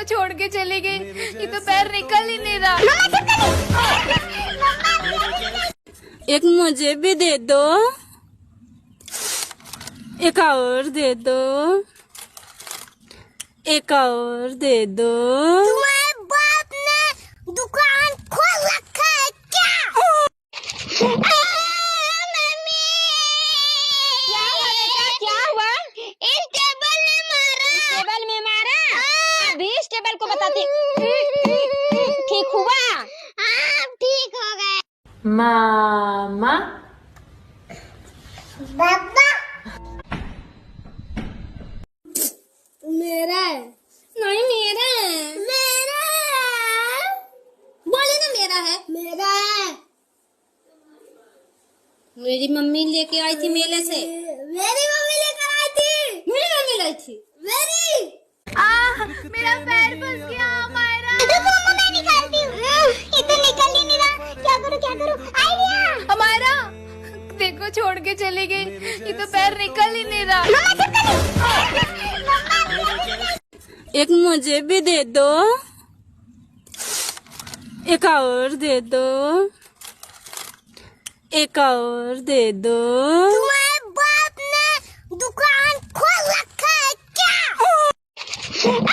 छोड़ के चली गई, ये तो पैर निकल ही नहीं रहा। एक मुझे भी दे दो, एक और दे दो, एक और दे दो। तुम्हारे बाप ने दुकान खोल रखा है क्या? मम्मी क्या हुआ बेटा, क्या हुआ? इस टेबल ने मारा। टेबल में मारा? अभी इस टेबल को बताती। ठीक हुआ? हाँ ठीक हो गए। मामा पापा मेरा है। नहीं मेरा है। मेरा है। बोले ना मेरा है। मेरा है। मेरी मम्मी लेके आई थी मेले से। मेरी मम्मी लेकर आई थी। मेरी मम्मी लाई थी। मेरी मेरा पैर फंस गया मायरा। मम्मा मैं निकालती हूँ। ये तो निकल ही नहीं रहा। क्या करूँ आइडिया। हमारा देखो छोड़ के चली गई, ये तो पैर निकल ही नहीं रहा। एक मुझे भी दे दो, एक और दे दो, एक और दे दो। तुम्हारे बाप ने दुकान खोल रखा है क्या? मम्मी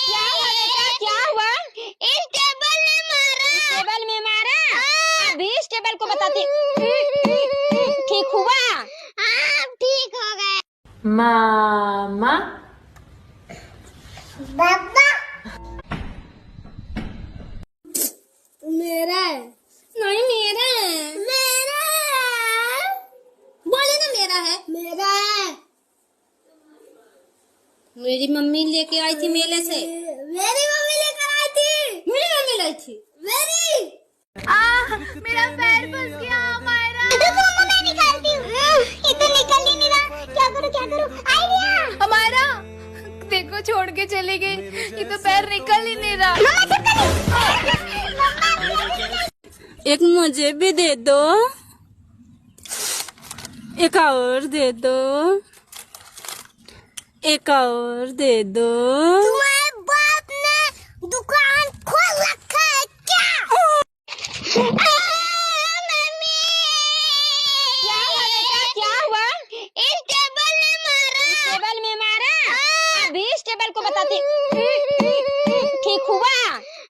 क्या हुआ बेटा, क्या हुआ? इस टेबल ने मारा। टेबल में मारा? अभी इस टेबल को बताती। ठीक हुआ? हाँ ठीक हो गए। मामा पापा मेरा है। नहीं मेरा है। मेरा है। बोले ना मेरा है। मेरा है। मेरी मम्मी लेके आई थी मेले से। मेरी मम्मी लेकर आई थी। मेरी मम्मी लाई थी। मेरी मेरा पैर फंस गया मायरा। मम्मा मैं निकालती हूँ। ये तो निकल ही नहीं रहा। क्या करूँ आइडिया। हमारा देखो छोड़ के चली गई, ये तो पैर निकल ही नहीं रहा। एक मुझे भी दे दो, एक और दे दो, एक और दे दो। तुम्हारे बाप ने दुकान खोल रखा है क्या? मम्मी क्या हुआ बेटा, क्या हुआ? इस टेबल ने मारा। टेबल में मारा? अभी इस टेबल को बताती। ठीक हुआ?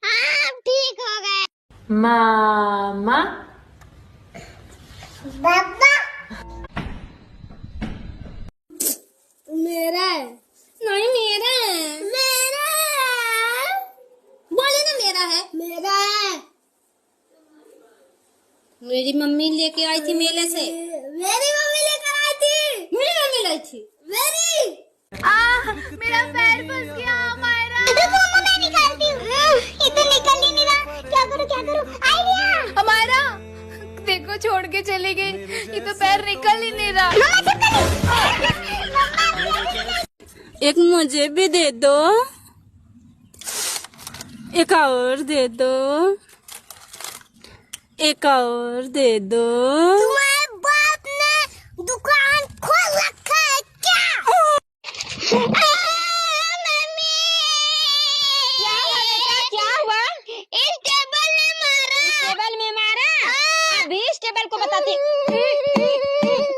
हाँ ठीक हो गए। मामा पापा मेरा है। नहीं मेरा है। मेरा है। बोले ना मेरा है। मेरा है। मेरी मम्मी लेके आई थी मेले से। मेरी मम्मी लेकर आई थी। मेरी मम्मी लाई थी। मेरी मेरा पैर फंस गया मायरा। मम्मा मैं निकालती हूँ। ये तो निकल ही नहीं रहा। क्या करूँ आइडिया। हमारा देखो छोड़ के चली गई, ये तो पैर निकल ही नहीं रहा। एक मुझे भी दे दो, एक और दे दो, एक और दे दो। तुम्हारे बाप ने दुकान खोल रखा है क्या? मम्मी क्या हुआ बेटा, क्या हुआ? इस टेबल ने मारा। टेबल में मारा? अभी इस टेबल को बताती।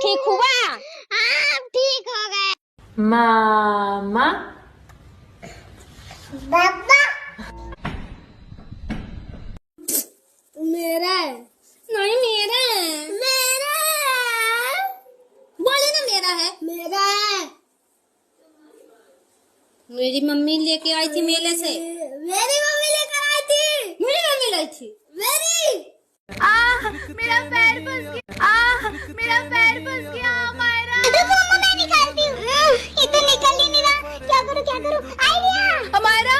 ठीक हुआ? हाँ ठीक हो गए। मामा पापा मेरा है। नहीं मेरा है। मेरा है। बोले ना मेरा है। मेरा है। मेरी मम्मी लेके आई थी मेले से। मेरी मम्मी लेकर आई थी। मेरी मम्मी लाई थी। मेरी मेरा पैर फंस गया। मेरा पैर फंस गया मायरा। मम्मा मैं निकालती हूँ। ये तो निकल ही नहीं रहा। क्या करूँ आइडिया। हमारा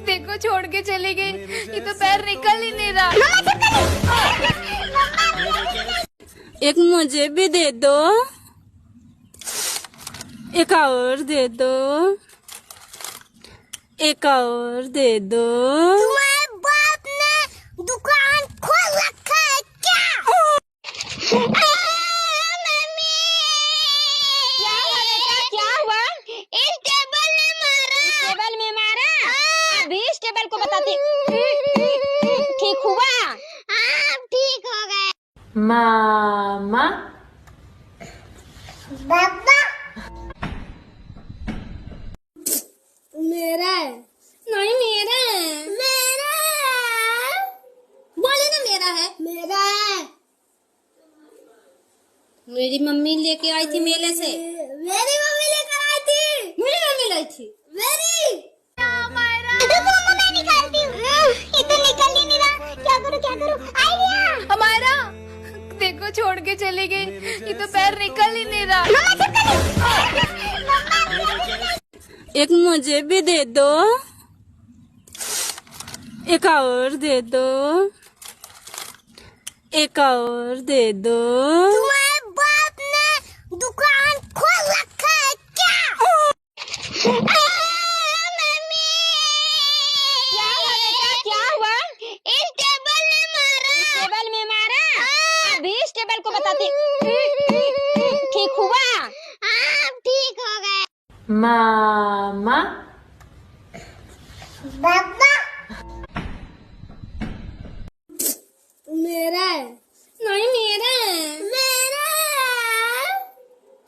देखो छोड़ के चली गई, ये तो पैर निकल ही नहीं रहा। एक मुझे भी दे दो, एक और दे दो, एक और दे दो। तुम्हारे बाप ने दुकान खोल रखा है क्या? मम्मी क्या हुआ बेटा, क्या हुआ? इस टेबल ने मामा पापा मेरा है। नहीं मेरा है। मेरा बोले ना मेरा है। मेरा है। मेरी मम्मी लेके आई थी मेले से। मेरी मम्मी लेकर आई थी। मेरी मम्मी लाई थी। मेरी मम्मा मैं निकालती हूँ। ये तो निकल ही नहीं रहा। क्या करूँ आइडिया। हमारा देखो छोड़ के चली गई, ये तो पैर निकल ही नहीं रहा। एक मुझे भी दे दो, एक और दे दो, एक और दे दो। तुम्हारे बाप ने दुकान खोल रखा है क्या? मम्मी क्या हुआ? इस टेबल ने मारा। टेबल में मारा? अभी इस टेबल को बताती। ठीक हुआ? आप ठीक हो गए। मामा पापा मेरा है। नहीं मेरा है। मेरा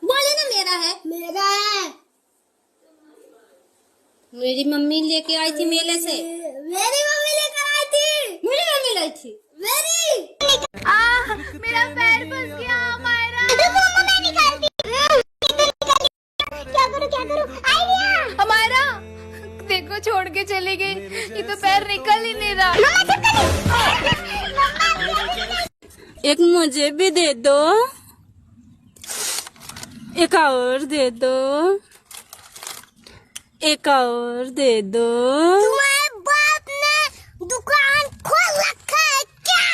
बोले ना मेरा है। मेरा है। मेरी मम्मी लेके आई थी मेले से। मेरी मम्मी लेकर आई थी। मेरी मम्मी लाई थी। मेरी मेरा पैर फंस गया हमारा। मम्मा मैं निकालती हूँ। क्या करूँ आइडिया। हमारा देखो छोड़ के चली गई, ये तो पैर निकल ही नहीं रहा। एक मुझे भी दे दो, एक और दे दो, एक और दे दो। तुम्हारे बाप ने दुकान खोल रखा है क्या?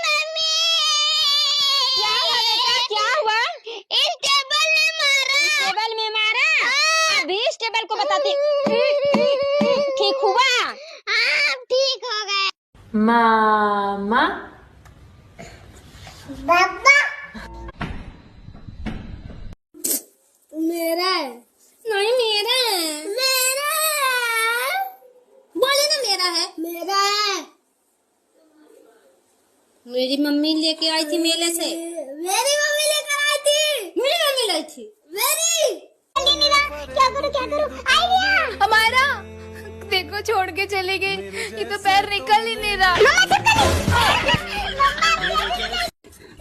मम्मी क्या हुआ? इस टेबल ने मारा। टेबल में मारा? अभी इस टेबल को बताती। ठीक हुआ? आप ठीक हो गए। मामा पापा मेरा है। नहीं मेरा है। मेरा बोले ना मेरा है। मेरा है। मेरी मम्मी लेके आई थी मेले से। मेरी मम्मी लेकर आई थी। मेरी मम्मी लाई थी। मेरी क्या करूँ आइडिया। हमारा देखो छोड़ के चली गई, ये तो पैर निकल ही नहीं रहा।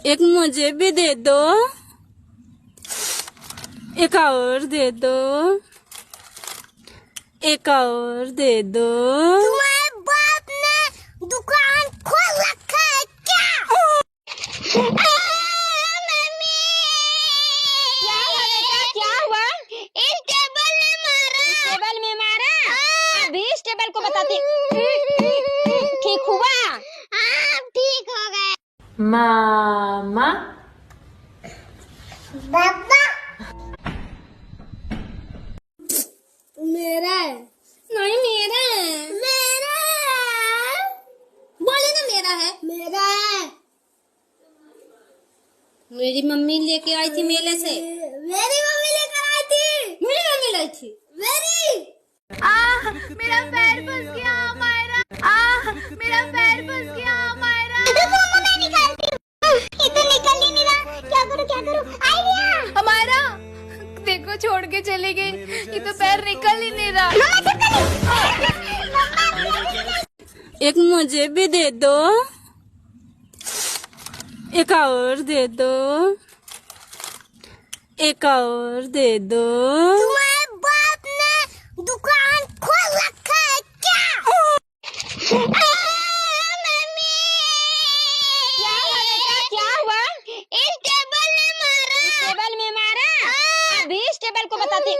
एक मुझे भी दे दो, एक और दे दो, एक और दे दो। तुम्हारे बाप ने दुकान खोल रखा है क्या? मम्मी क्या हुआ? इस टेबल ने मारा। टेबल में मारा? अभी इस टेबल को बताती। ठीक हुआ? आप ठीक हो गए। मामा पापा मेरा है। नहीं मेरा है। मेरा बोले ना मेरा है। मेरा है। मेरी मम्मी लेके आई थी मेले से। मेरी मम्मी लेकर आई थी। मेरी मम्मी लाई थी। मेरी मेरा पैर फंस गया हमारा। मेरा पैर फंस गया हमारा। मम्मा मैं निकालती हूँ। ये तो निकल ही नहीं रहा। क्या करूँ आइडिया। हमारा देखो छोड़ के चली गई, ये तो पैर निकल ही नहीं रहा। एक मुझे भी दे दो, एक और दे दो, एक और दे दो। तुम्हारे बाप ने दुकान खोल रखा है क्या? मम्मी क्या हुआ? इस टेबल ने मारा। टेबल में मारा? अभी इस टेबल को बताती।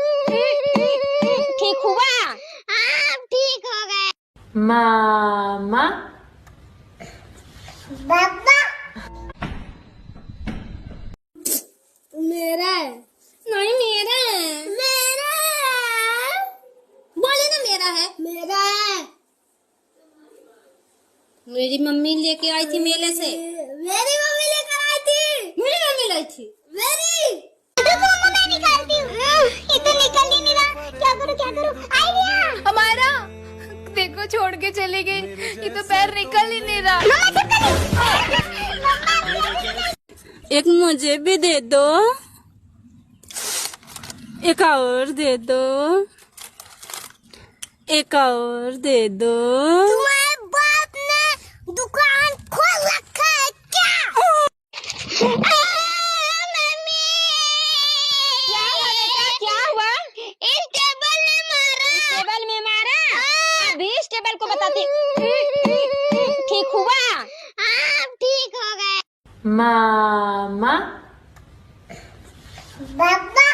ठीक हुआ? आप ठीक हो गए। मामा पापा मेरा है। नहीं मेरा है। मेरा बोले ना मेरा है। मेरा है। मेरी मम्मी लेके आई थी मेले से। मेरी मम्मी लेकर आई थी। मेरी मम्मी लाई थी। मेरी मम्मा मैं निकालती हूँ। ये तो निकल ही नहीं रहा। क्या करूँ आइडिया। हमारा देखो छोड़ के चली गई, ये तो पैर निकल ही नहीं रहा। एक मुझे भी दे दो, एक और दे दो, एक और दे दो। तुम्हारे बाप ने दुकान खोल रखा है क्या? मम्मी क्या हुआ बेटा, क्या हुआ? इस टेबल ने मारा। टेबल में मारा? अभी इस टेबल को बताती। ठीक हुआ? हाँ ठीक हो गए। मामा पापा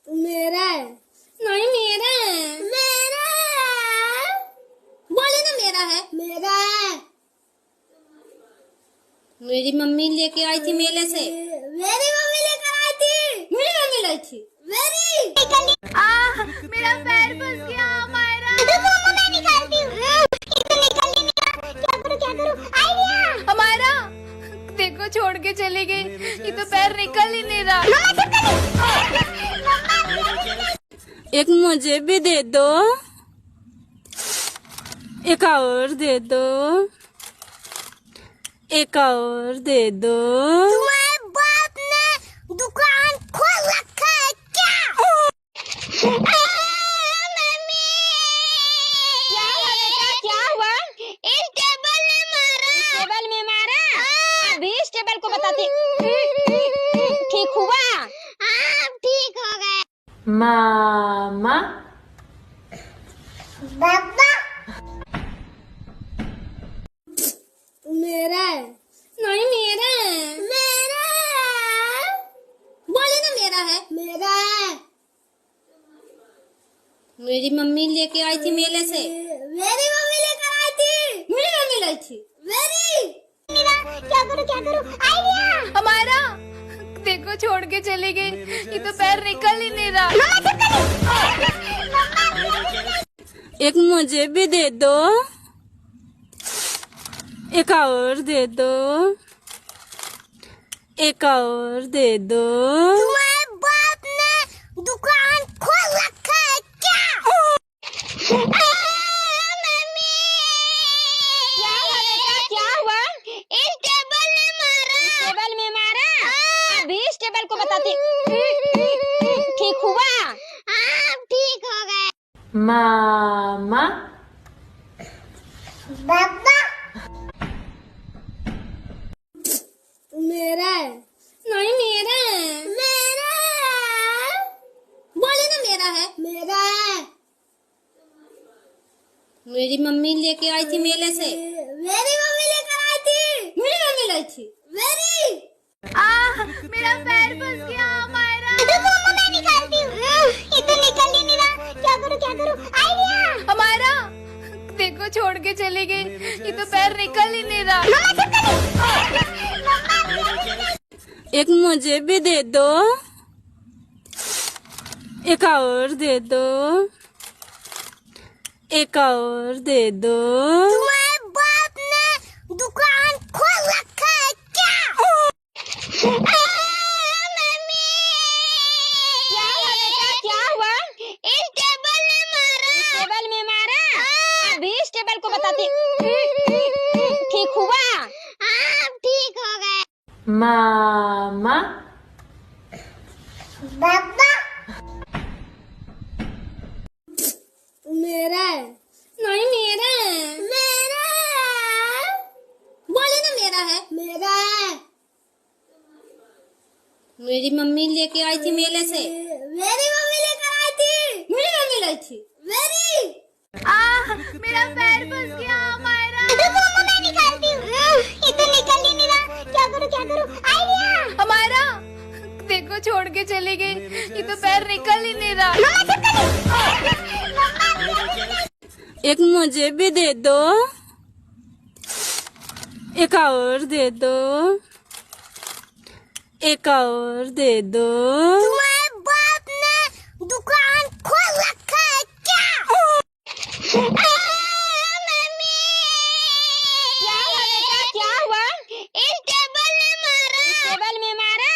मेरा है। नहीं मेरा है। मेरा बोले ना मेरा है। मेरा है। मेरी मम्मी लेके आई थी मेले से। मेरी मम्मी लेकर आई थी। मेरी मम्मी लाई थी। मेरी मेरा पैर फंस गया मायरा। मम्मा मैं निकालती हूँ। ये तो निकल ही नहीं रहा। क्या करूँ आइडिया। हमारा देखो छोड़ के चली गई, ये तो पैर निकल ही नहीं रहा। एक मुझे भी दे दो, एक और दे दो, एक और दे दो। तुम्हारे बाप ने दुकान खोल रखा है क्या? मम्मी क्या हुआ बेटा, क्या हुआ? इस टेबल ने मारा। टेबल में मारा? अभी इस टेबल को बताती। ठीक हुआ? हाँ ठीक हो गए। मामा पापा मेरा है। नहीं मेरा है। मेरा बोले ना मेरा है। मेरा है। मेरी मम्मी लेके आई थी मेले से। मेरी मम्मी लेकर आई थी। मेरी मम्मी लाई थी। मेरी क्या करूँ आइडिया। हमारा देखो छोड़ के चली गई, ये तो पैर निकल ही नहीं रहा। एक मुझे भी दे दो, एक और दे दो, एक और दे दो। तुम्हारे बाप ने दुकान खोल रखा है क्या? मम्मी क्या हुआ बेटा, क्या हुआ? इस टेबल ने मारा। टेबल में मारा? अभी इस टेबल को बताती। ठीक हुआ? हाँ ठीक हो गए। मामा पापा मेरा है। नहीं मेरा है। मेरा बोले ना मेरा है। मेरा है। मेरी मम्मी लेके आई थी मेले से। मेरी मम्मी लेकर आई थी। मेरी मम्मी लाई थी। मेरी मेरा पैर फंस गया मायरा। मम्मा मैं निकालती हूँ। ये तो निकल ही नहीं रहा। क्या करूँ आइडिया। हमारा देखो छोड़ के चली गई, ये तो पैर निकल ही नहीं रहा। एक मुझे भी दे दो, एक और दे दो, एक और दे दो। तुम्हारे बाप ने दुकान खोल रखा है क्या? मम्मी क्या हुआ बेटा, क्या हुआ? इस टेबल ने मारा। टेबल में मारा? अभी इस टेबल को बताती। ठीक हुआ? हाँ ठीक हो गए। मामा पापा मेरा है। नहीं मेरा है। मेरा बोले ना मेरा है। मेरा है। मेरी मम्मी लेके आई थी मेले से। मेरी मम्मी लेकर आई थी। मेरी मम्मी लाई थी। मेरी मेरा पैर फंस गया मायरा। मम्मा मैं निकालती हूँ। ये तो निकल ही नहीं रहा। क्या करूँ आइडिया। हमारा देखो छोड़ के चली गई, ये तो पैर निकल ही नहीं रहा। एक मुझे भी दे दो, एक और दे दो, एक और दे दो। तुम्हारे बाप ने दुकान खोल रखा है क्या? मम्मी क्या हुआ बेटा, क्या हुआ? इस टेबल ने मारा। टेबल में मारा?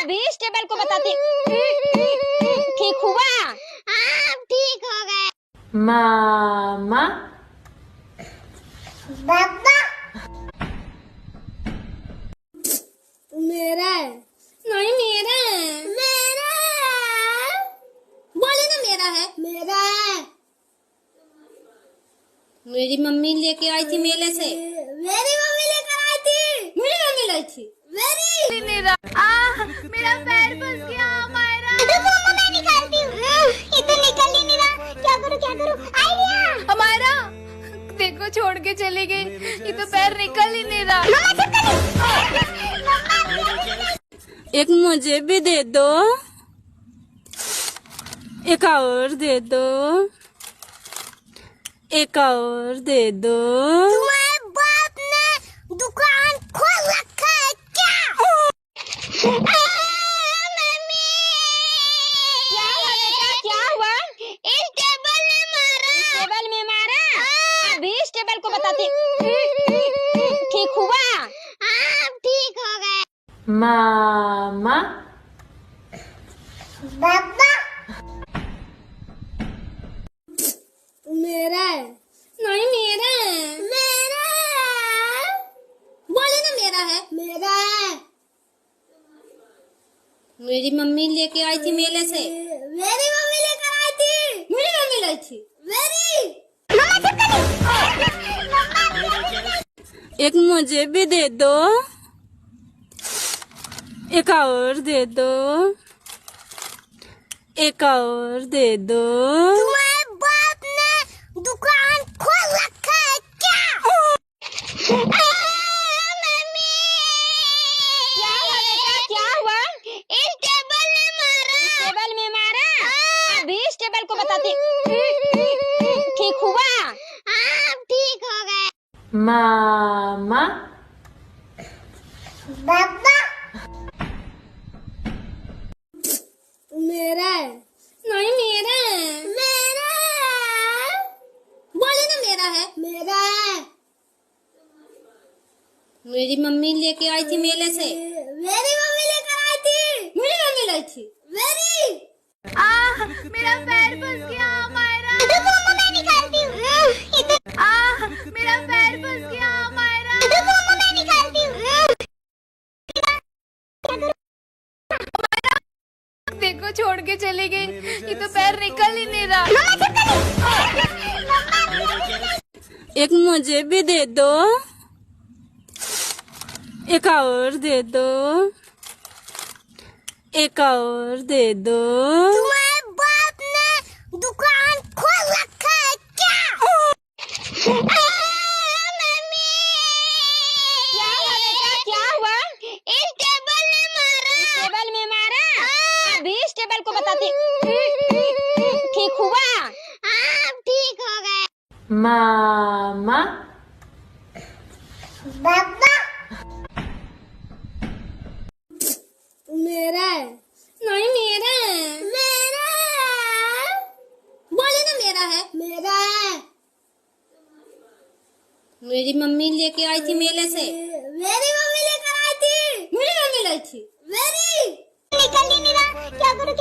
अभी इस टेबल को बताती। ठीक हुआ? हाँ ठीक हो गए। मामा पापा मेरा है। नहीं मेरा है। मेरा बोले ना मेरा है। मेरा है। मेरी मम्मी लेके आई थी मेले से। मेरी मम्मी लेकर आई थी। मेरी मम्मी लाई थी। मेरी मेरा मेरा पैर फंस गया मायरा। मम्मा मैं निकालती हूँ। ये तो निकल ही नहीं रहा। क्या करूँ आइडिया। हमारा देखो छोड़ के चली गई, ये तो पैर निकल ही नहीं रहा। एक मुझे भी दे दो, एक और दे दो, एक और दे दो। तुम्हारे बाप ने दुकान खोल रखा है क्या? मम्मी क्या हुआ? इस टेबल ने मारा। टेबल में मारा? अभी इस टेबल को बताती। ठीक हुआ? हाँ ठीक हो गए। मामा पापा मेरा है। नहीं मेरा है। मेरा बोले ना मेरा है। मेरा है। मेरी मम्मी लेके आई थी मेले से। मेरी मम्मी लेकर आई थी। मेरी मम्मी लाई थी। एक मुझे भी दे दो, एक और दे दो, एक और दे दो। तुम्हारे बाप ने दुकान खोल रखा है क्या? मम्मी क्या हुआ? इस टेबल ने मारा। टेबल में मारा? अभी इस टेबल को बताती। ठीक हुआ? हाँ ठीक हो गए। मामा पापा मेरा है। नहीं मेरा है। मेरा बोले ना मेरा है। मेरा है। मेरी मम्मी लेके आई थी मेले से। मेरी मम्मी लेकर आई थी। मेरी मम्मी लाई थी। मेरा पैर फंस गया मायरा। मम्मा मैं निकालती हूँ। ये तो मेरा पैर फंस गया मायरा। मम्मा मैं निकालती हूँ। देखो छोड़ के चली गई, ये तो पैर निकल ही नहीं रहा। एक मुझे भी दे दो, एक और दे दो, एक और दे दो। तुम्हारे बाप ने दुकान खोल रखा है क्या? मम्मी क्या हुआ? इस टेबल ने मारा। टेबल में मारा? अभी इस टेबल को बताती। ठीक हुआ? हाँ ठीक हो गए। मामा पापा मेरा है। नहीं मेरा है। मेरा बोले ना मेरा है। मेरा है। मेरी मम्मी लेके आई थी मेले से। मेरी मम्मी लेकर आई थी। मेरी मम्मी लाई थी। निकल ही नहीं रहा। क्या करूँ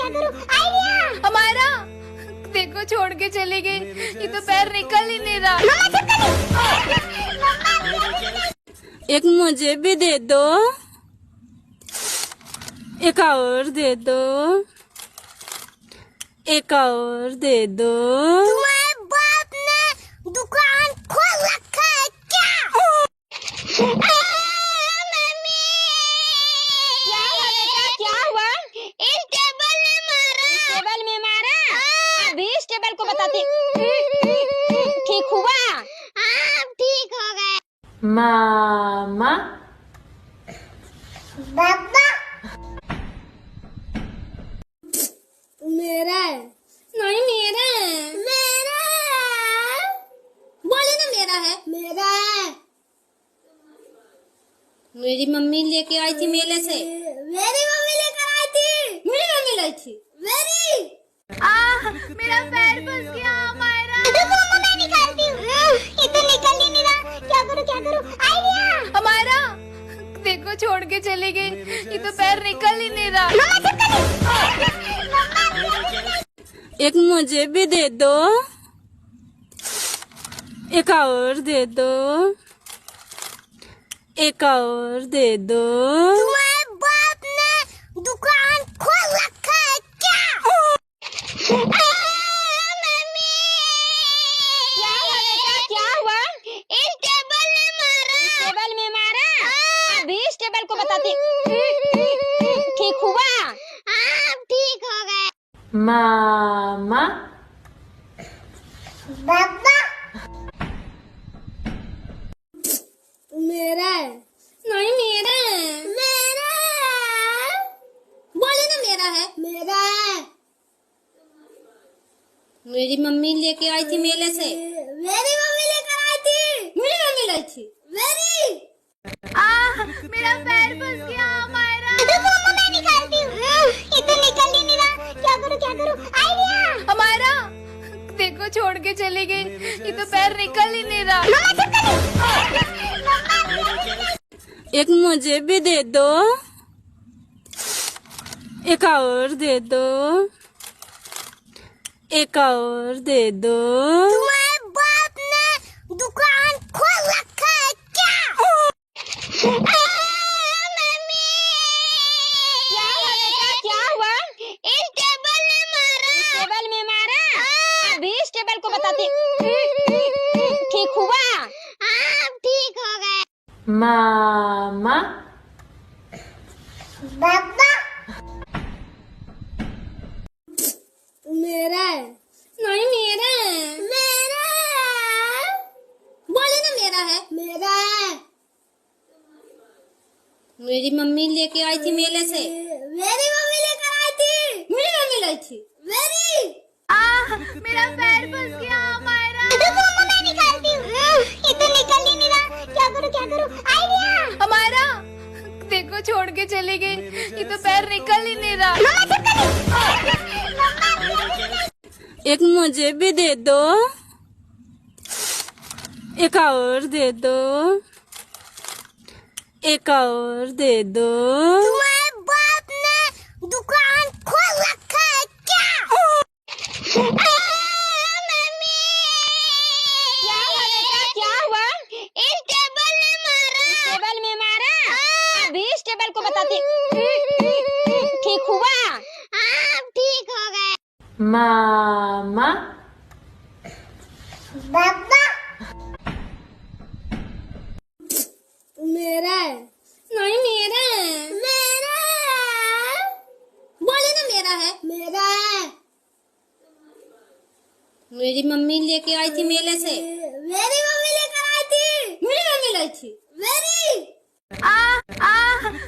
आइडिया। हमारा देखो छोड़ के चली गई, ये तो पैर निकल ही नहीं रहा। एक मुझे भी दे दो, एक और दे दो, एक और दे दो। तुम्हारे बाप ने दुकान खोल रखा है क्या? मम्मी क्या हुआ? इस टेबल ने मारा। टेबल में मारा? अभी इस टेबल को बताती। ठीक हुआ? हाँ ठीक हो गए। मामा पापा मेरा है। नहीं मेरा है। मेरा बोले ना मेरा है। मेरा है। मेरी मम्मी लेके आई थी मेले से। मेरी मम्मी लेकर आई थी। मेरी मम्मी लाई थी। मेरा पैर फंस गया मायरा। मम्मा मैं निकालती हूँ। ये तो निकल ही नहीं रहा। क्या करूँ आइडिया। हमारा देखो छोड़ के चली गई, ये तो पैर निकल ही नहीं रहा। एक मुझे भी दे दो, एक और दे दो, एक और दे दो। तुम्हारे Mama. Baba. मेरा है। नहीं मेरा है। मेरा बोले ना मेरा है। मेरा है। मेरी मम्मी लेके आई थी मेले से। मेरी मम्मी लेकर आई थी। मेरी मम्मी लाई थी। मेरी मेरा पैर फंस गया मायरा। मम्मा मैं निकालती हूँ। ये तो निकल ही नहीं रहा। क्या करूँ आइडिया। हमारा देखो छोड़ के चली गई। ये तो पैर निकल ही नहीं रहा। एक मुझे भी दे दो। एक और दे दो। एक और दे दो। तुम्हारे बाप ने दुकान खोल रखा है क्या? मम्मी क्या हुआ? इस टेबल ने मारा। टेबल में मारा? अभी इस टेबल को बताती। ठीक हुआ? हाँ ठीक हो गए। Mama. बाबा मेरा है। नहीं मेरा है। मेरा बोले ना मेरा है। मेरा है। मेरी मम्मी लेके आई थी मेले से। मेरी मम्मी लेकर आई थी। मेरी मम्मी लाई थी। मेरी मेरा पैर फंस गया मायरा। मम्मा मैं निकालती हूँ। ये तो निकल ही नहीं रहा। क्या करूँ आइडिया। हमारा देखो छोड़ के चली गई। ये तो पैर निकल ही नहीं रहा। एक मुझे भी दे दो। एक और दे दो। एक और दे दो। तुम्हारे बाप ने दुकान खोल रखा है क्या? मम्मी क्या हुआ? इस टेबल ने मारा। टेबल में मारा? अभी इस टेबल को बताती। ठीक हुआ? हाँ ठीक हो गए। Mama. बाबा मेरा है। नहीं मेरा है। मेरा बोले ना मेरा है। मेरा है। मेरी मम्मी लेके आई थी मेले से। मेरी मम्मी लेकर आई थी। मेरी मम्मी लाई थी। मेरी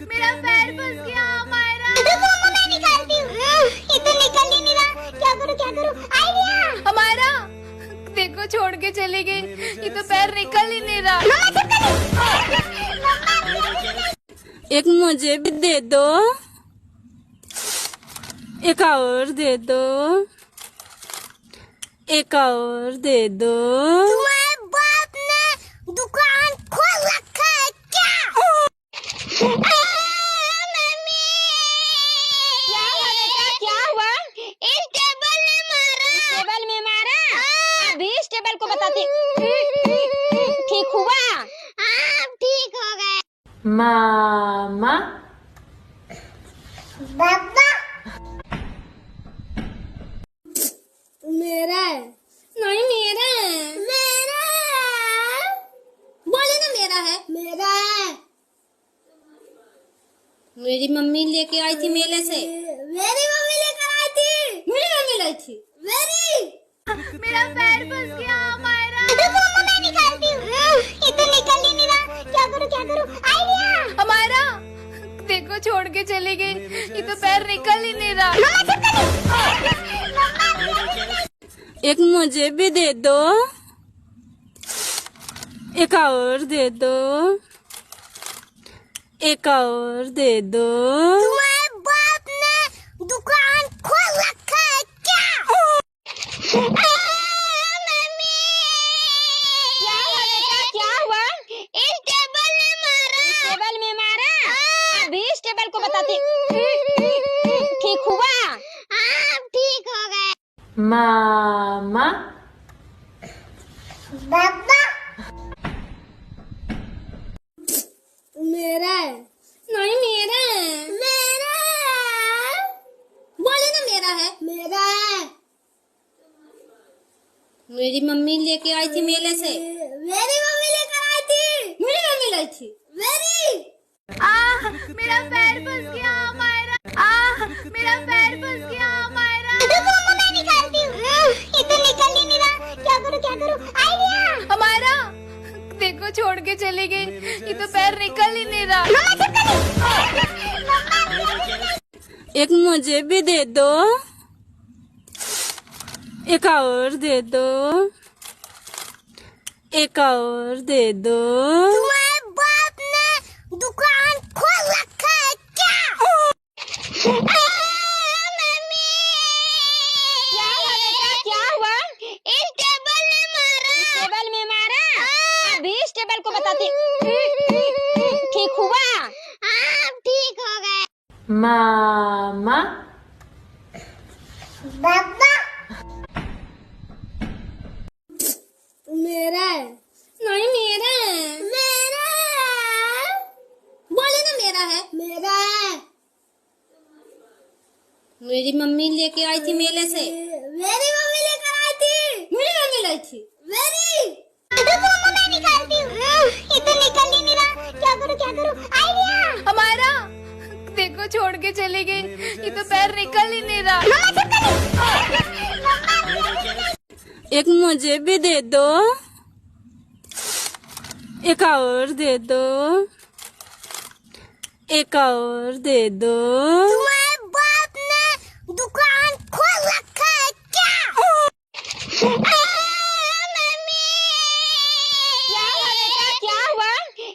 मेरा पैर फंस गया मायरा। मम्मा मैं निकालती हूँ। ये तो निकल ही नहीं रहा। क्या करूँ आइडिया। हमारा देखो छोड़ के चली गई। ये तो पैर निकल ही नहीं रहा। एक मुझे भी दे दो। एक और दे दो। एक और दे दो। तुम्हारे बाप ने दुकान खोल रखा है क्या? मम्मी क्या हुआ? इस टेबल ने मारा। टेबल में मारा? अभी इस टेबल को बताती। ठीक हुआ? हाँ ठीक हो गए। Mama. बाबा मेरा है। नहीं मेरा है। मेरा बोले ना मेरा है। मेरा है। मेरी मम्मी लेके आई थी मेले से। मेरी मम्मी लेकर आई थी। मेरी मम्मी लाई थी। मेरी मेरा पैर फंस गया मायरा। मम्मा मैं निकालती हूँ। ये तो निकल ही नहीं रहा। क्या करूँ आइडिया। हमारा देखो छोड़ के चली गई। ये तो पैर निकल ही नहीं रहा। एक मुझे भी दे दो। एक और दे दो। एक और दे दो। तुम्हारे बाप ने दुकान खोल रखा है क्या? मम्मी क्या हुआ? इस टेबल ने मारा। टेबल में मारा? अभी इस टेबल को बताती। ठीक हुआ? हाँ ठीक हो गए। Mama. बाबा मेरा है। नहीं मेरा है। मेरा बोले ना मेरा है। मेरा है। मेरी मम्मी लेके आई थी मेले से। मेरी मम्मी लेकर आई थी। मेरी मम्मी लाई थी। मेरी मेरा पैर फंस गया मायरा। मेरा पैर फंस गया मायरा। छोड़ के चली गई, ये तो पैर निकल ही नहीं रहा। एक मुझे भी दे दो, एक और दे दो, एक और दे दो। तुम्हारे बाप ने दुकान खोल रखा है क्या? मम्मी क्या हुआ? इस टेबल ने मारा। टेबल में मारा? अभी इस टेबल को बताती। ठीक हुआ? हाँ ठीक हो गए। Mama. बाबा मेरा है। नहीं मेरा है। मेरा है। बोले ना मेरा है। मेरा है। मेरी मम्मी लेके आई थी मेले से। मेरी मम्मी लेकर आई थी। मेरी मम्मी लाई थी। मेरी तो मम्मा मैं निकालती हूँ। ये तो निकल ही नहीं रहा। क्या करूँ आइडिया। हमारा देखो छोड़ के चली गई, ये तो पैर निकल ही नहीं रहा। एक मुझे भी दे दो, एक और दे दो, एक और दे दो। तुम्हारे बाप ने दुकान खोल रखा है क्या? मम्मी क्या हुआ?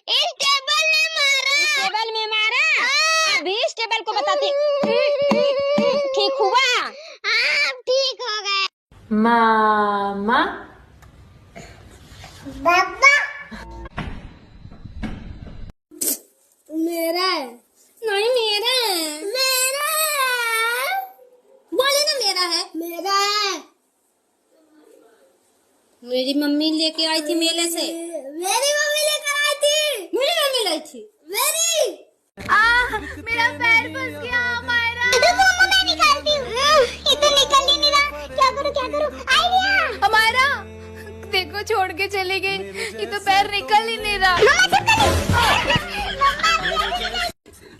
इस टेबल ने मारा। टेबल में मारा? अभी इस टेबल को बताती। ठीक हुआ? हाँ ठीक हो गए। Mama. बाबा मेरा है। नहीं मेरा है। मेरा है। बोले ना मेरा है। मेरा है। मेरी मम्मी लेके आई थी मेले से। मेरी मम्मी लेकर आई थी। मेरी मम्मी लाई थी। मेरी मेरा पैर फंस गया मायरा। तो मम्मा मैं निकालती हूँ। ये तो निकल ही नहीं रहा। क्या करूँ आइडिया। हमारा देखो छोड़ के चली गई, ये तो पैर निकल ही नहीं रहा।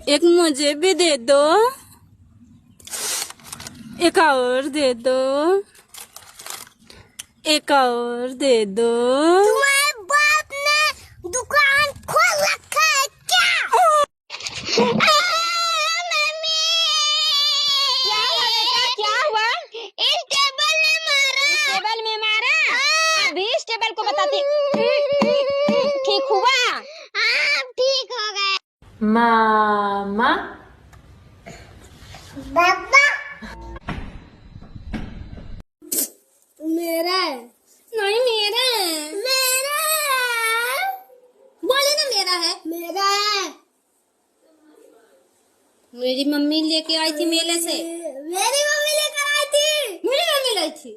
एक मुझे भी दे दो, एक और दे दो, एक और दे दो। तुम्हारे बाप ने दुकान खोल रखा है क्या? मम्मी क्या हुआ? इस टेबल ने मारा। टेबल में मारा? अभी इस टेबल को बताती। ठीक हुआ? हाँ ठीक हो गए। Mama. बाबा मेरा है। नहीं मेरा है। मेरा है। बोले ना मेरा है। मेरा है। मेरी मम्मी लेके आई थी मेले से। मेरी मम्मी लेकर आई थी। मेरी मम्मी लाई थी।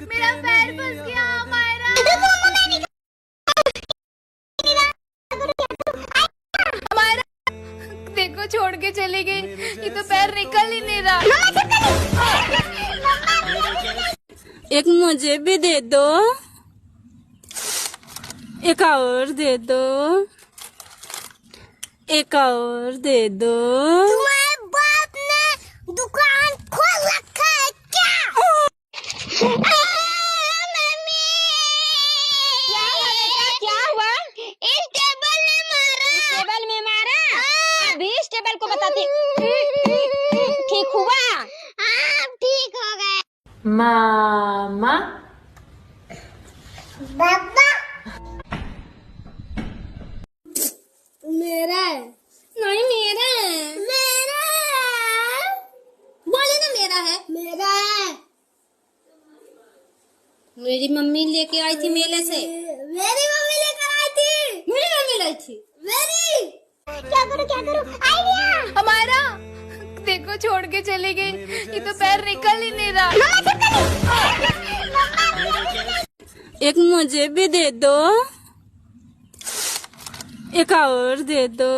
मेरा पैर फंस गया मायरा। तो मम्मा मैं हमारा देखो छोड़ के चली गई, ये तो पैर निकल ही नहीं रहा। एक मुझे भी दे दो, एक और दे दो, एक और दे दो। तुम्हारे बाप ने दुकान खोल रखा है क्या? मम्मी क्या हुआ? इस टेबल ने मारा। टेबल में मारा? अभी इस टेबल को बताती। ठीक हुआ? हाँ ठीक हो गए। Mama. बाबा Mama. मेरा है। नहीं मेरा है। मेरा है। बोले ना मेरा है। मेरा है। Mama. मेरी मम्मी लेकर आई थी। मेरी मम्मी लेकर आई थी। Mama. मेरी मम्मी लेकर आई थी। बाबा मेरा है। नहीं मेरा है। मेरा है। बोले ना मेरा है। मेरा है। मेरी मम्मी लेके आई थी मेले से। मेरी मम्मी लेकर आई थी। मेरी मम्मी लाई थी। मेरी क्या करूँ आइडिया। हमारा देखो छोड़ के चली गई, ये तो पैर निकल ही नहीं रहा। एक मुझे भी दे दो, एक और दे दो,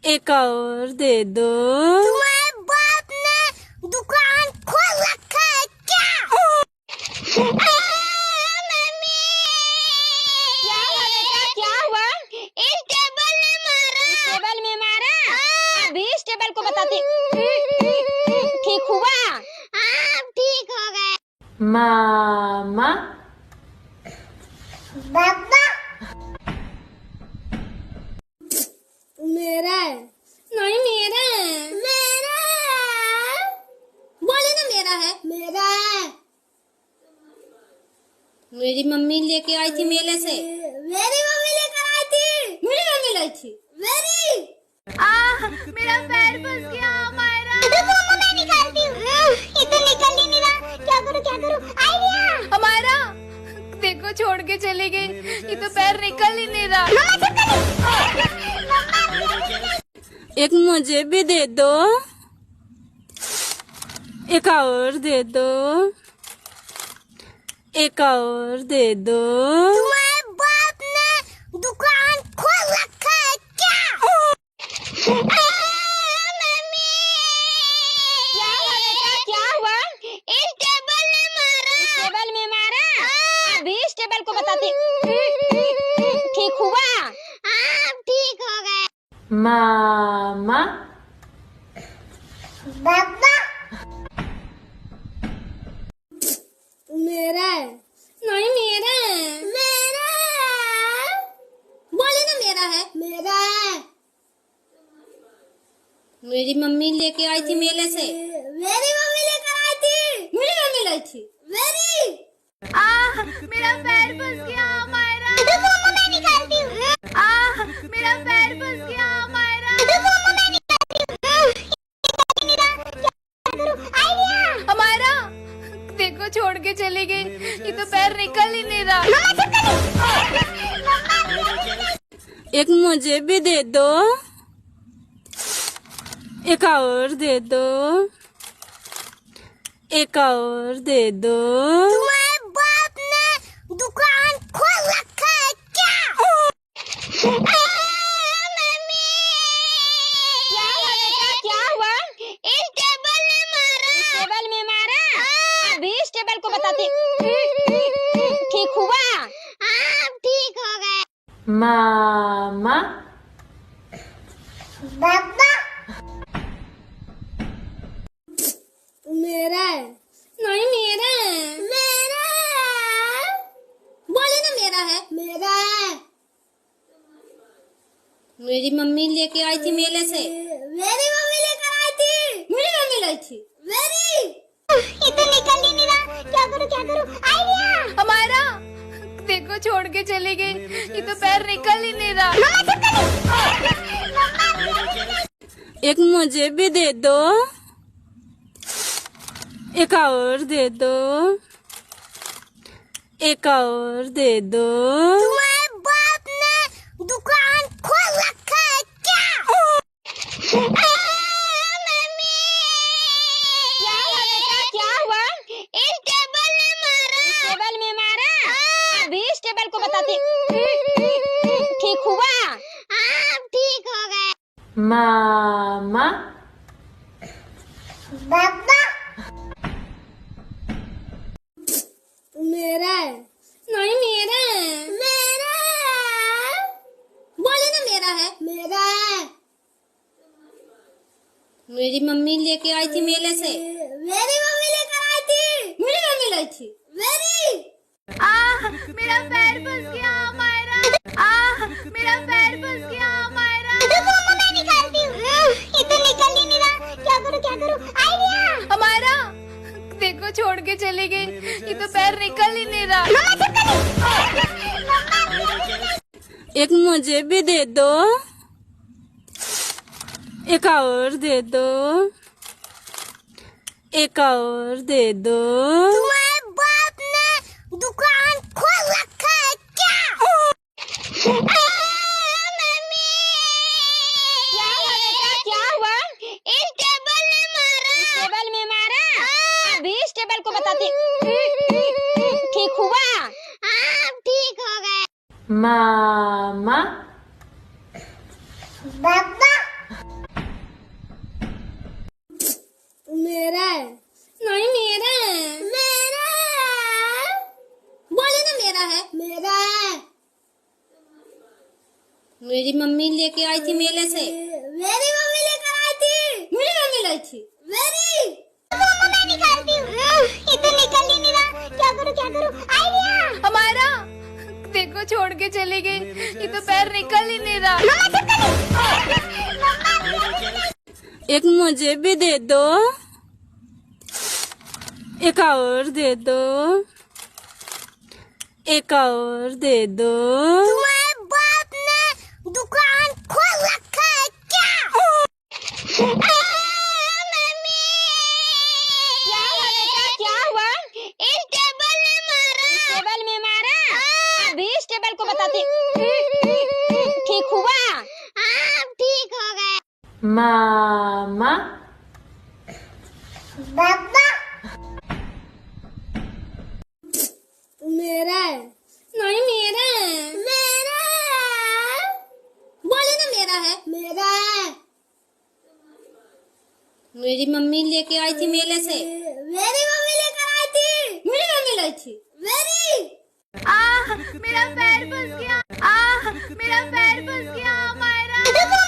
एक और दे दो। तुम्हारे बाप ने दुकान खोल रखा है क्या? मम्मी क्या हुआ? इस टेबल ने मारा। टेबल में मारा? अभी इस टेबल को बताती। ठीक हुआ? हाँ ठीक हो गए। Mama. पापा मेरा है। नहीं मेरा है। मेरा बोले ना मेरा है। मेरा है। मेरी मम्मी लेके आई थी मेले से। मेरी मम्मी लेकर आई थी। मेरी मम्मी लाई थी। मेरी मेरा पैर फंस गया मायरा। मम्मा मैं निकालती हूँ। ये तो निकल ही नहीं रहा। क्या करूँ आइडिया। हमारा देखो छोड़ के चली गई, ये तो पैर निकल ही नहीं रहा। एक मुझे भी दे दो, एक और दे दो, एक और दे दो। तुम्हारे बाप ने दुकान खोल रखा है क्या? मम्मी क्या हुआ? इस टेबल ने मारा। टेबल में मारा? अभी इस टेबल को बताती। ठीक हुआ? आप ठीक हो गए। Mama. पापा मेरा है। नहीं मेरा है। मेरा बोले ना मेरा है। मेरा है। मेरी मम्मी लेके आई थी मेले से। मेरी मम्मी लेकर आई थी। मेरी मम्मी लाई थी। मेरी मेरा पैर फंस गया मायरा। मम्मा मैं निकालती हूँ। मेरा पैर फंस गया मायरा। मम्मा मैं निकालती हूँ। निकल नहीं रहा। क्या करूँ आइडिया। हमारा देखो छोड़ के चली गई, ये तो पैर निकल ही नहीं रहा। एक मुझे भी दे दो, एक और दे दो, एक और दे दो। तुम्हारे बाप ने दुकान खोल रखा है क्या? मम्मी क्या हुआ? इस टेबल ने मारा। टेबल में मारा? अभी इस टेबल को बताती। ठीक हुआ? आप ठीक हो गए। Mama. पापा मेरा है। नहीं मेरा है। मेरा बोले ना मेरा है। मेरा है। मेरी मम्मी लेके आई थी मेले से। मेरी मम्मी लेकर आई थी। मेरी मम्मी लाई थी। मेरी ये तो निकल ही नहीं रहा। क्या करूँ आइडिया। हमारा देखो छोड़ के चली गई, ये तो पैर निकल ही नहीं रहा। एक मुझे भी दे दो, एक और दे दो, एक और दे दो। तुम्हारे बाप ने दुकान खोल रखा है क्या? मम्मी क्या हुआ? इस टेबल ने मारा। टेबल में मारा? अभी इस टेबल को बताती। ठीक हुआ? आप ठीक हो गए। Mama. पापा मेरा है। नहीं मेरा है। मेरा बोले ना मेरा है। मेरा है। मेरी मम्मी लेके आई थी मेले से। मेरी मम्मी लेकर आई थी। मेरी मम्मी लाई थी। मेरी मेरा पैर फंस गया मायरा। मेरा पैर फंस गया मायरा। मम्मा मैं निकालती हूँ। ये तो निकल ही नहीं रहा। क्या करूँ आइडिया। हमारा देखो छोड़ के चली गई, ये तो पैर निकल ही नहीं रहा। एक मुझे भी दे दो, एक और दे दो, एक और दे दो। तुम्हारे बाप ने दुकान खोल रखा है क्या? मम्मी क्या हुआ? इस टेबल ने मारा। टेबल में मारा? अभी इस टेबल को बताती। ठीक हुआ? आप ठीक हो गए। Mama. पापा मेरा है। नहीं मेरा है। मेरा बोले ना मेरा है। मेरा है। मेरी मम्मी लेके आई थी मेले से। मेरी मम्मी लेकर आई थी। मेरी मम्मी लाई थी। मेरी मम्मा मैं निकालती हूँ। ये तो निकल ही नहीं रहा। क्या करूँ आइडिया। हमारा देखो देखो छोड़ के चली गई, ये तो पैर निकल ही नहीं रहा। एक मुझे भी दे दो, एक और दे दो, एक और दे दो। तुम्हारे बाप ने दुकान खोल रखा है क्या? मम्मी क्या हुआ? इस टेबल ने मारा। टेबल में मारा? अभी इस टेबल को बताती। ठीक हुआ? हाँ ठीक हो गए। Mama, बाबा मेरा है। नहीं मेरा है। मेरा है। बोले ना मेरा है। मेरा है। मेरी मम्मी लेके आई थी मेले से। मेरी मम्मी लेकर आई थी। मेरी मम्मी लाई थी। मेरी मेरा पैर फंस गया। मेरा पैर फंस गया मायरा।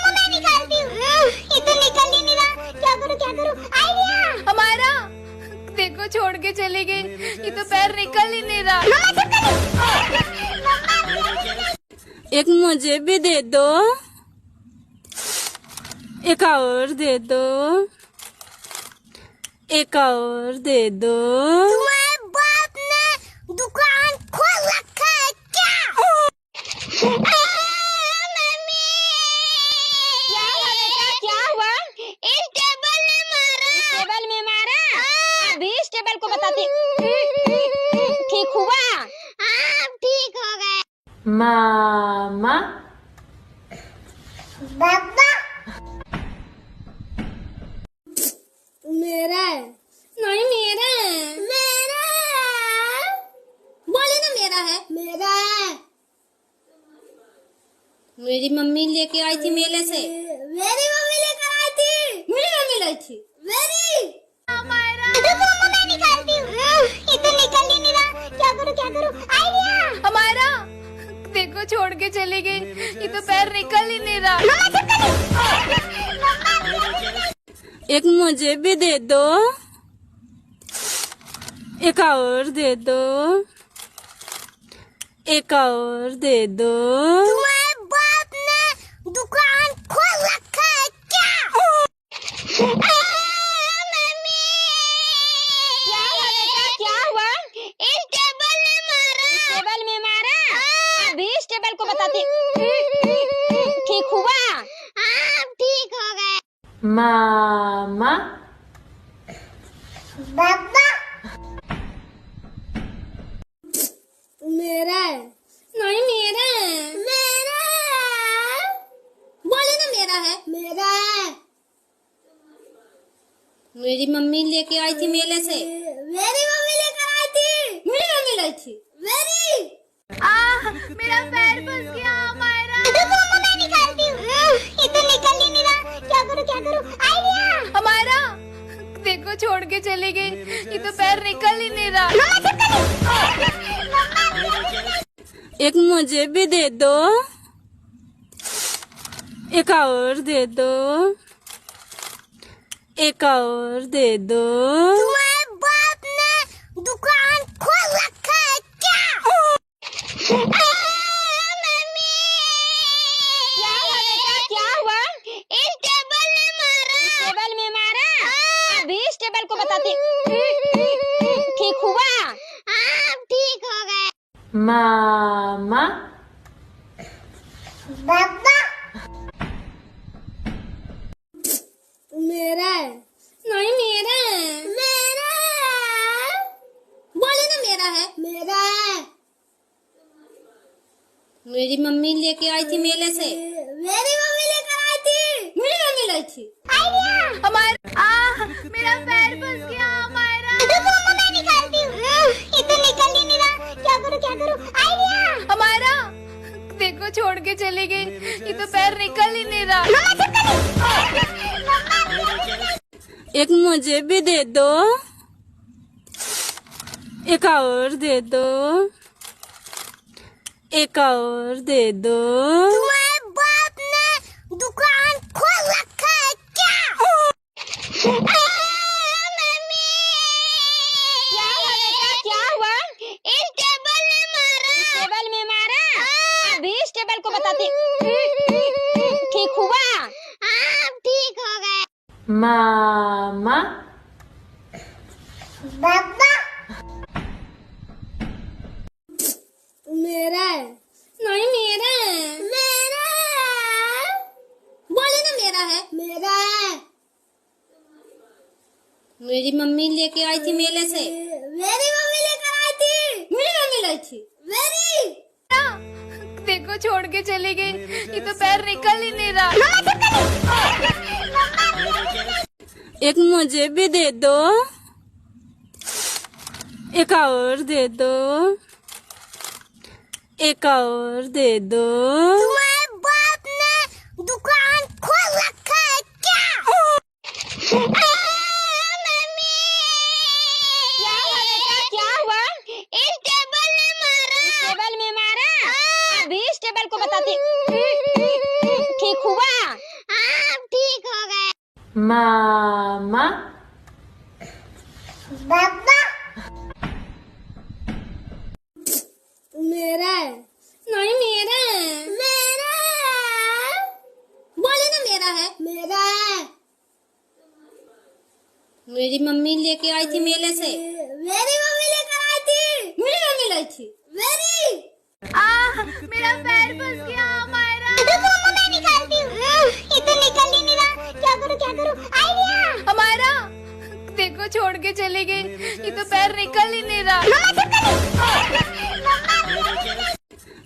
मैं निकालती हूँ। ये तो निकल ही नहीं रहा। क्या करूँ आइडिया। हमारा देखो छोड़ के चली गई, ये तो पैर निकल ही नहीं रहा। एक मुझे भी दे दो, एक और दे दो, एक और दे दो। तुम्हारे बाप ने दुकान खोल रखा है क्या? मम्मी क्या हुआ? इस टेबल ने मारा। टेबल में मारा? अभी इस टेबल को बताती। ठीक हुआ? हाँ ठीक हो गए। Mama, बाबा मेरा है। नहीं मेरा है। मेरा है। बोले ना मेरा है। मेरा है। मेरी मम्मी लेके आई थी मेले से। मेरी मम्मी लेकर आई थी। मेरी मम्मी लाई थी। मेरी मैं निकालती हूँ। ये तो निकल ही नहीं रहा। क्या करूँ आइडिया। हमारा देखो छोड़ के चली गई, ये तो पैर निकल ही नहीं रहा। एक मुझे भी दे दो, एक और दे दो, एक और दे दो। तुम्हारे बाप ने दुकान खोल रखा है क्या? मम्मी क्या हुआ? इस टेबल ने मारा। टेबल में मारा? अभी इस टेबल को बताती। ठीक हुआ? हाँ ठीक हो गए। Mama, बाबा मेरा है। नहीं मेरा है। मेरा है। बोले ना मेरा है। मेरा है। मेरी मम्मी लेके आई थी मेले से। मेरी मम्मी लेकर आई थी। मेरी मम्मी लाई थी। मेरी मेरा पैर फंस गया मायरा। मैं निकालती हूँ। ये तो निकल ही नहीं रहा। क्या करूँ आइडिया। हमारा देखो छोड़ के चली गई, ये तो पैर निकल ही नहीं रहा। एक मुझे भी दे दो, एक और दे दो, एक और दे दो। तुम्हारे बाप ने दुकान खोल रखा है क्या? मम्मी क्या हुआ? इस टेबल ने मारा। टेबल में मारा? अभी इस टेबल को बताती। ठीक हुआ? हाँ ठीक हो गए। Mama, बाबा मेरा है। नहीं मेरा है। मेरा है। बोले ना मेरा है। मेरा है। मेरी मम्मी लेके आई थी मेले से। मेरी मम्मी लेकर आई थी। मेरी मम्मी लाई थी। आइडिया। हमारा मेरा पैर फंस गया मायरा। मैं निकालती हूँ। ये तो निकल ही नहीं रहा। क्या करूँ आइडिया। हमारा देखो छोड़ के चली गई, ये तो पैर निकल ही नहीं रहा। एक मुझे भी दे दो, एक और दे दो, एक और दे दो। तुम्हारे बाप ने दुकान खोल रखा है क्या? मम्मी क्या हुआ? इस टेबल ने मारा। टेबल में मारा? बताती। ठीक हुआ? हाँ ठीक हो गए। मामा पापा मेरा है। नहीं मेरा है। मेरा बोले ना मेरा है। मेरा है। मेरी मम्मी लेके आई थी मेले से। मेरी मम्मी लेकर आई थी। मेरी मम्मी लाई थी। मेरी देखो छोड़ के चली गई, ये तो पैर निकल ही नहीं रहा। एक मुझे भी दे दो, एक और दे दो, एक और दे दो। तुम्हारे बाप ने दुकान खोल रखा है क्या? मम्मी क्या हुआ? इस टेबल ने मारा। टेबल में मारा? अभी इस टेबल को बताती। ठीक हुआ? हाँ ठीक हो गए। मामा पापा मेरा है। नहीं मेरा है। मेरा बोले ना मेरा है। मेरा है। मेरी मम्मी लेके आई थी मेले से। मेरी मम्मी लेकर आई थी। मेरी मम्मी लाई थी। मेरी मेरा पैर फंस गया मायरा। मम्मा मैं निकालती हूँ। ये तो निकल ही नहीं रहा। क्या करूँ? आइडिया। हमारा देखो छोड़ के चली गई, ये तो पैर निकल ही नहीं रहा।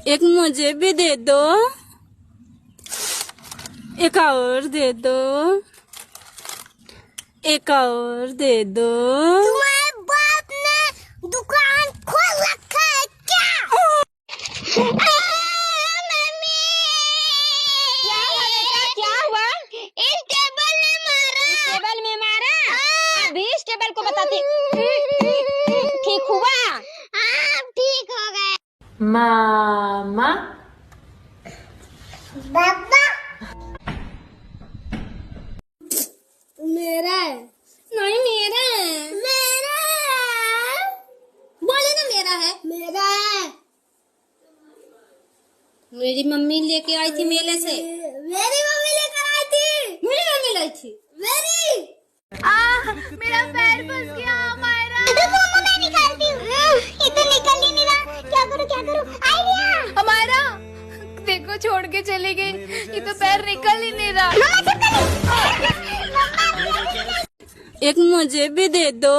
एक मुझे भी दे दो, एक और दे दो, एक और दे दो। तुम्हारे बाप ने दुकान खोल रखा है क्या? मम्मी क्या हुआ? इस टेबल ने मारा। टेबल में मारा? अभी इस टेबल को बताती। ठीक हुआ? हाँ ठीक हो गए। मामा पापा मेरा है। नहीं मेरा है। मेरा बोले ना मेरा है। मेरा है। मेरी मम्मी लेके आई थी मेले से। मेरी मम्मी लेकर आई थी। मेरी मम्मी लाई थी। मेरी मेरा पैर फंस गया मायरा। मम्मा मैं निकालती हूँ। ये तो निकल ही नहीं रहा। क्या करूँ? आइडिया। हमारा देखो छोड़ के चली गई, ये तो पैर निकल ही नहीं रहा। एक मुझे भी दे दो,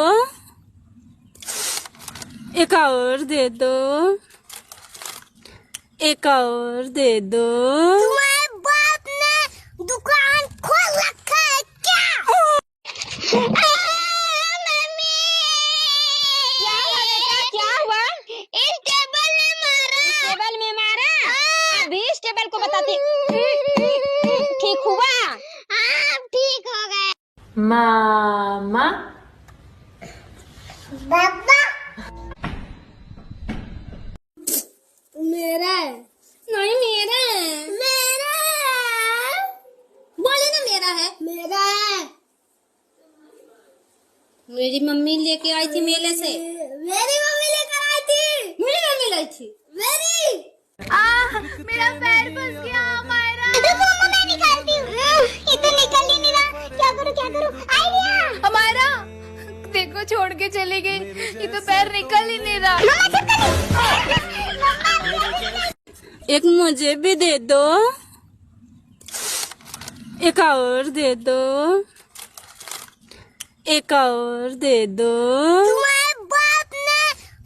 एक और दे दो, एक और दे दो। तुम्हारे बाप ने दुकान खोल रखा है क्या? मम्मी क्या हुआ? इस टेबल ने मारा। टेबल में मारा? अभी इस टेबल को बताती। ठीक हुआ? हाँ ठीक हो गए। मामा पापा मेरा है। नहीं मेरा है। मेरा बोले ना मेरा है। मेरा है। मेरी मम्मी लेके आई थी मेले से। मेरी मम्मी लेकर आई थी। मेरी मम्मी लाई थी। मेरी मेरा पैर फंस गया मायरा। मम्मा मैं निकालती हूँ। ये तो निकल ही नहीं रहा। क्या करूँ? आइडिया। हमारा देखो छोड़ के चली गई, ये तो पैर निकल ही नहीं रहा। एक मुझे भी दे दो, एक और दे दो, एक और दे दो। तुम्हारे बाप ने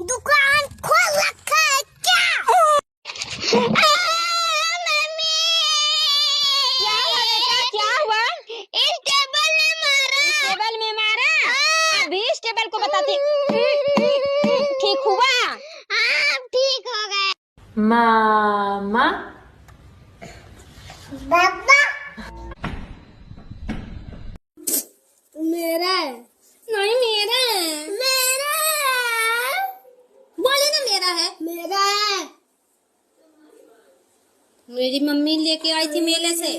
दुकान खोल रखा है क्या? मम्मी क्या हुआ? इस टेबल ने मारा। टेबल में मारा? अभी इस टेबल को बताती। ठीक हुआ? हाँ ठीक हो गए। मामा पापा मेरा है। नहीं मेरा है। मेरा बोले ना मेरा है। मेरा है। मेरी मम्मी लेके आई थी मेले से।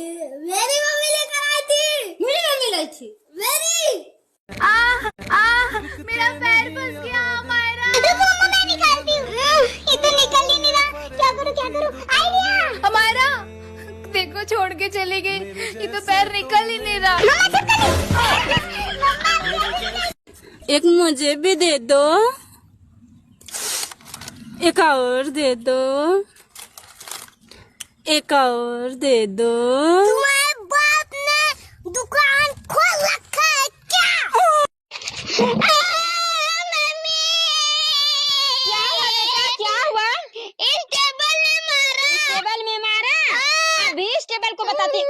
मेरी मम्मी लेकर आई थी। मेरी मम्मी लाई थी। मेरी मेरा पैर फंस गया मायरा। मम्मा मैं निकालती हूँ। ये तो निकल ही नहीं रहा। क्या करूँ? करूं आइडिया। हमारा देखो छोड़ के चली गई, ये तो पैर निकल ही नहीं रहा। एक मुझे भी दे दो, एक और दे दो, एक और दे दो। तुम्हारे बाप ने दुकान खोल रखा है क्या? मम्मी क्या हुआ? इस टेबल ने मारा। टेबल में मारा? अभी इस टेबल को बताती।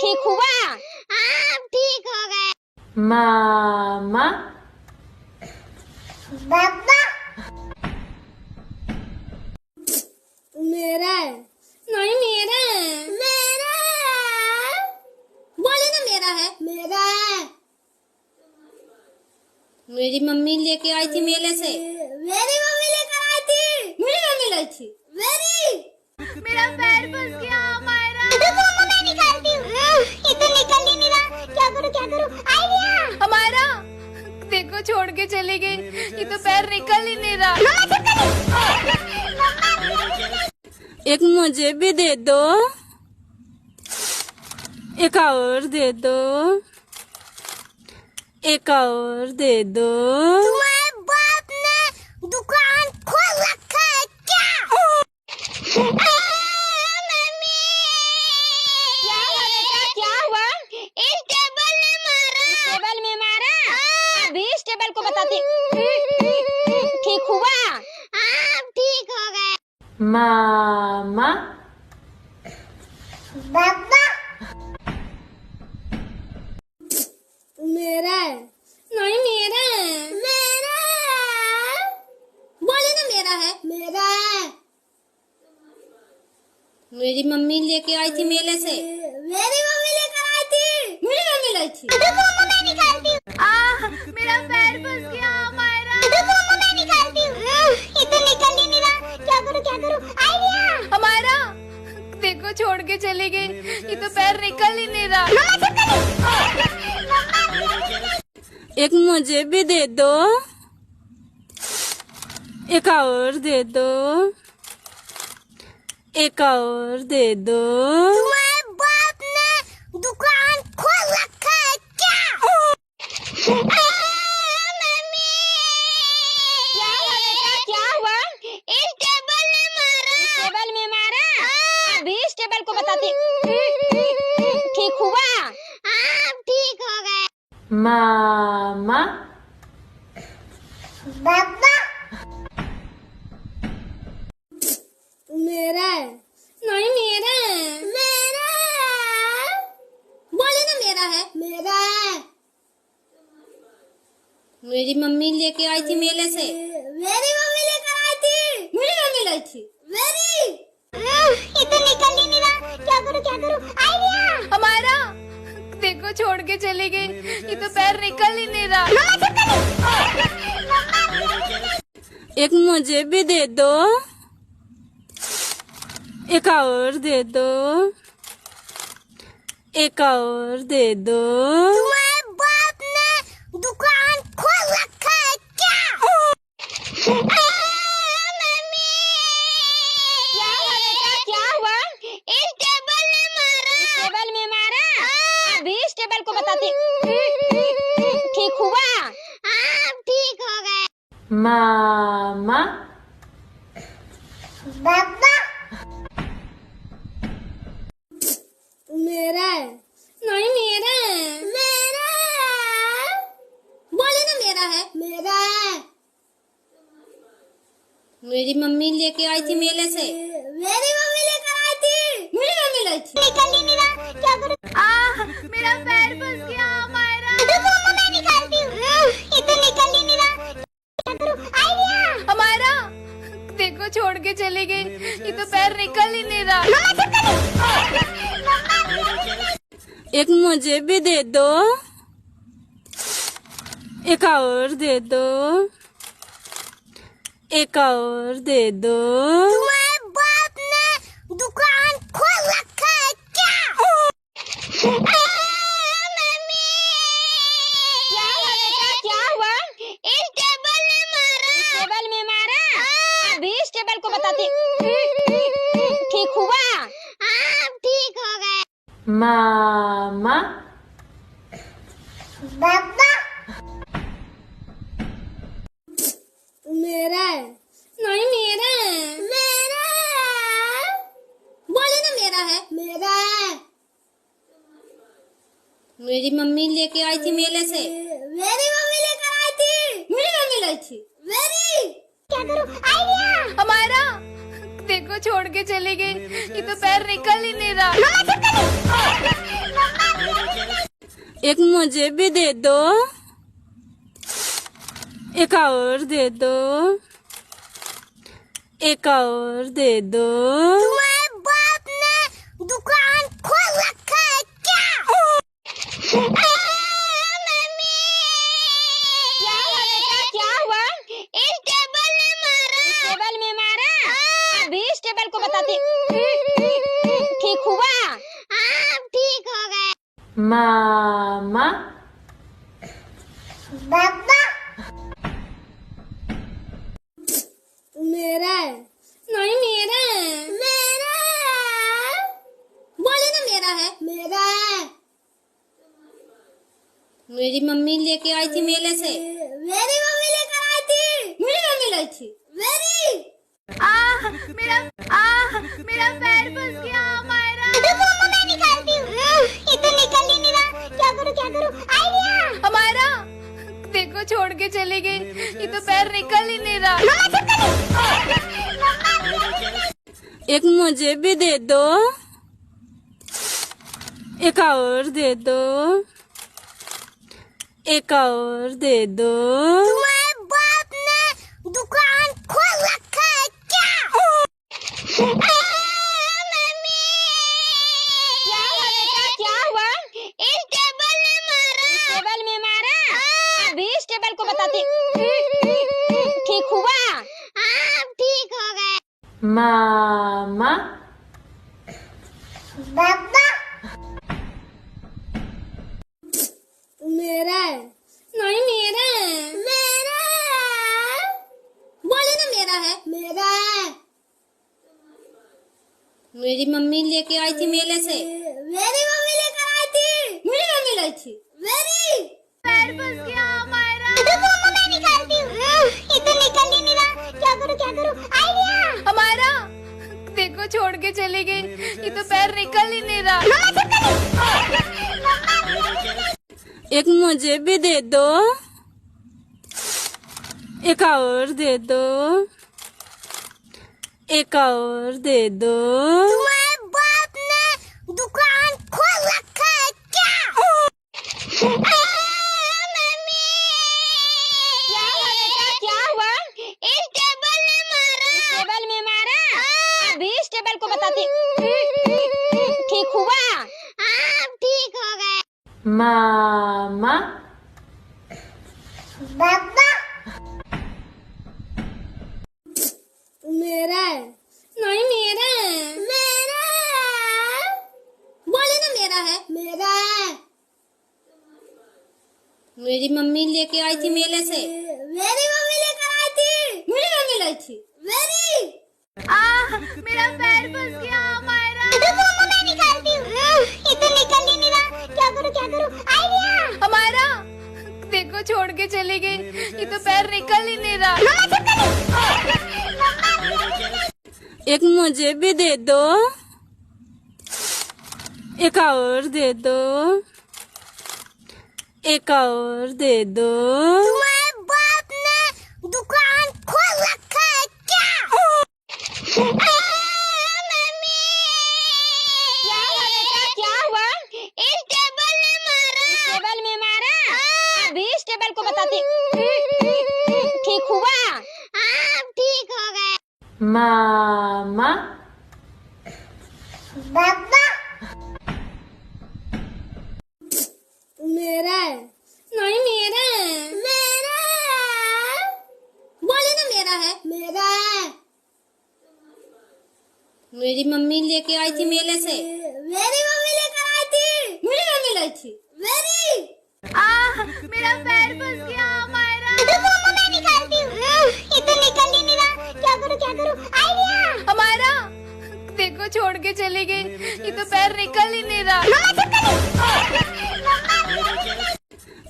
ठीक हुआ? आप ठीक हो गए। मामा पापा मेरा है। नहीं मेरा है। मेरा बोले ना मेरा है। मेरा है। मेरी मम्मी लेके आई थी मेले से। मेरी मम्मी लेकर आई थी। मेरी मम्मी लाई थी। मेरा पैर फंस गया मायरा। मम्मा मैं निकालती हूँ। ये तो निकल ही नहीं रहा। क्या करूँ आइडिया। हमारा देखो छोड़ के चली गई, ये तो पैर निकल ही नहीं रहा। एक मुझे भी दे दो, एक और दे दो, एक और दे दो। तुम्हारे बाप ने दुकान खोल रखा है क्या? मम्मी क्या हुआ? इस टेबल ने मारा। टेबल में मारा? अभी इस टेबल को बताती। ठीक हुआ? आप ठीक हो गए। मामा पापा मेरा है। नहीं मेरा है। मेरा बोले ना मेरा है। मेरा है। मेरी मम्मी लेके आई थी मेले से। मेरी मम्मी लेकर आई थी। मेरी मम्मी लाई थी। मम्मा मैं निकालती हूँ। मेरा पैर फंस गया मायरा। मम्मा मैं निकालती हूँ। ये तो निकल ही नहीं रहा। क्या करूँ आइडिया। हमारा देखो छोड़ के चली गई, ये तो पैर निकल ही नहीं रहा। एक मुझे भी दे दो, एक और दे दो, एक और दे दो। तुम्हारे बाप ने दुकान खोल रखा है क्या? मम्मी क्या हुआ? इस टेबल ने मारा। टेबल में मारा? अभी इस टेबल को बताती। ठीक हुआ? आप ठीक हो गए। मामा पापा मेरा है। नहीं मेरा है। मेरा बोले ना मेरा है। मेरा है। मेरी मम्मी लेके आई थी मेले से। मेरी मम्मी लेकर आई थी। मेरी मम्मी लाई थी। ये तो निकल ही नहीं रहा। क्या करूँ आइडिया। हमारा देखो छोड़ के चली गई, ये तो पैर निकल ही नहीं रहा। एक मुझे भी दे दो, एक और दे दो, एक और दे दो। तुम्हारे बाप ने दुकान खोल रखा है क्या? मम्मी क्या हुआ? इस टेबल ने मारा। टेबल में मारा? अभी इस टेबल को बताती। ठीक हुआ? आप ठीक हो गए। मामा पापा मेरा है। नहीं मेरा है। मेरा बोले ना मेरा है। मेरा है। मेरी मम्मी लेके आई थी मेले से। मेरी मम्मी लेकर आई थी। मेरी मम्मी लाई थी। निकल ही नहीं रहा। क्या करूँ। मेरा पैर फंस गया मायरा। मम्मा मैं निकालती हूँ। ये तो निकल ही नहीं रहा। क्या करूँ आइडिया। हमारा देखो छोड़ के चली गई, ये तो पैर निकल ही नहीं रहा। एक मुझे भी दे दो, एक और दे दो, एक और दे दो। तुम्हारे बाप ने दुकान खोल रखा है क्या? मम्मी क्या हुआ? इस टेबल ने मारा। टेबल में मारा? अभी इस टेबल को बताती। Mama. पापा मेरा है। नहीं मेरा है। मेरा बोले ना मेरा है। मेरा मेरी मम्मी लेके आई थी मेले से। मेरी मम्मी लेकर आई थी। मेरी मम्मी लाई थी। मेरी क्या करूं आइडिया हमारा देखो छोड़ के चली गई, ये तो पैर निकल ही नहीं रहा। एक मुझे भी दे दो, एक और दे दो, एक और दे दो। तुम्हारे बाप ने दुकान खोल रखा है क्या? मम्मी क्या हुआ? इस टेबल ने मारा। टेबल में मारा? अभी इस टेबल को बताती। ठीक हुआ? हाँ ठीक हो गए। Mama. पापा मेरा है। नहीं मेरा है। मेरा बोले ना मेरा है। मेरा मेरी मम्मी लेके आई थी मेले से। मेरी मम्मी लेकर आई थी। मेरी मम्मी लाई थी। मेरी मेरा पैर फंस गया मायरा। मम्मा मैं निकालती हूँ। ये तो निकल ही नहीं रहा। क्या करूँ आइडिया। हमारा देखो छोड़ के चली गई, ये तो पैर निकल ही नहीं रहा। एक मुझे भी दे दो, एक और दे दो, एक और दे दो। तुम्हारे बाप ने दुकान खोल रखा है क्या? मम्मी क्या हुआ? इस टेबल ने मारा। टेबल में मारा? अभी इस टेबल को बताती। ठीक हुआ? हाँ ठीक हो गए। Mama. पापा मेरा है। नहीं मेरा है। मेरा बोले ना मेरा है। मेरा मेरी मम्मी लेके आई थी मेले से। मेरी मम्मी लेकर आई थी। मेरी मम्मी लाई थी। मेरी पैर फंस गया मायरा। मम्मा मैं निकालती हूँ। ये तो निकल ही नहीं रहा। क्या करूँ आइडिया। हमारा देखो छोड़ के चली गई, ये तो पैर निकल ही नहीं रहा। एक मुझे भी दे दो, एक और दे दो, एक और दे दो। तुम्हारे बाप ने दुकान खोल रखा है क्या? मम्मी क्या हुआ? इस टेबल ने मारा। टेबल में मारा? अभी इस टेबल को बताती। ठीक हुआ? हाँ ठीक हो गए। Mama. पापा मेरा है। नहीं मेरा है। मेरा बोले ना मेरा है। मेरा मेरी मम्मी लेके आई थी मेले से। मेरी मम्मी लेकर आई थी। मेरी मम्मी लाई थी। मेरी मेरा पैर फंस गया मायरा। मम्मा मैं निकालती हूँ। ये तो निकल ही नहीं रहा। क्या करूँ आइडिया। हमारा देखो छोड़ के चली गई, ये तो पैर निकल ही नहीं रहा। एक मुझे भी दे दो, एक और दे दो, एक और दे दो। तुम्हारे बाप ने दुकान खोल रखा है क्या? मम्मी क्या हुआ? इस टेबल ने मारा। टेबल में मारा? अभी इस टेबल को बताती। ठीक हुआ? हाँ ठीक हो गए। Mama. पापा मेरा है। नहीं मेरा है। मेरा बोले ना मेरा है। मेरा मेरी मम्मी लेके आई थी मेले से। मेरी मम्मी लेकर आई थी। मेरी मम्मी लाई थी। मेरी मेरा पैर फंस गया मायरा। मम्मा मैं निकालती हूँ। ये तो निकल ही नहीं रहा। क्या करूँ आइडिया। हमारा देखो छोड़ के चली गई, ये तो पैर निकल ही नहीं रहा।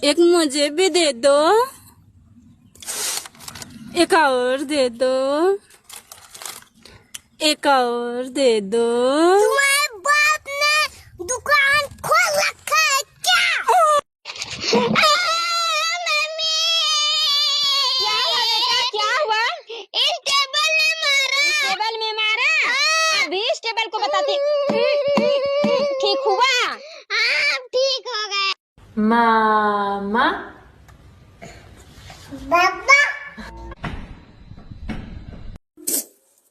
एक मुझे भी दे दो, एक और दे दो, एक और दे दो। तुम्हारे बाप ने दुकान खोल रखा है क्या? मम्मी क्या हुआ? इस टेबल ने मारा। टेबल में मारा? अभी इस टेबल को बताती। ठीक हुआ? आप ठीक हो गए। मामा, पापा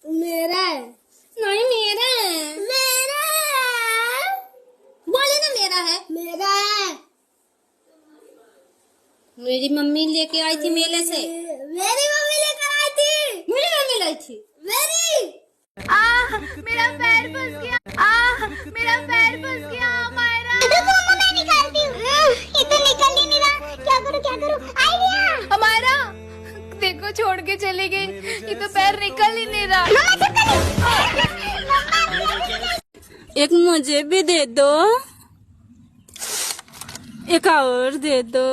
मेरा है। नहीं मेरा है। मेरा बोले ना मेरा है। मेरा है। मेरी मम्मी लेके आई थी मेले से। मेरी मम्मी लेकर आई थी। मेरी मम्मी लाई थी। मेरी मेरा पैर फंस गया, मेरा पैर फंस गया मायरा। मम्मा मैं निकालती हूँ। ये तो निकल ही नहीं रहा। क्या करूँ? आइडिया। हमारा देखो छोड़ के चली गई, ये तो पैर निकल ही नहीं रहा। एक मुझे भी दे दो, एक और दे दो,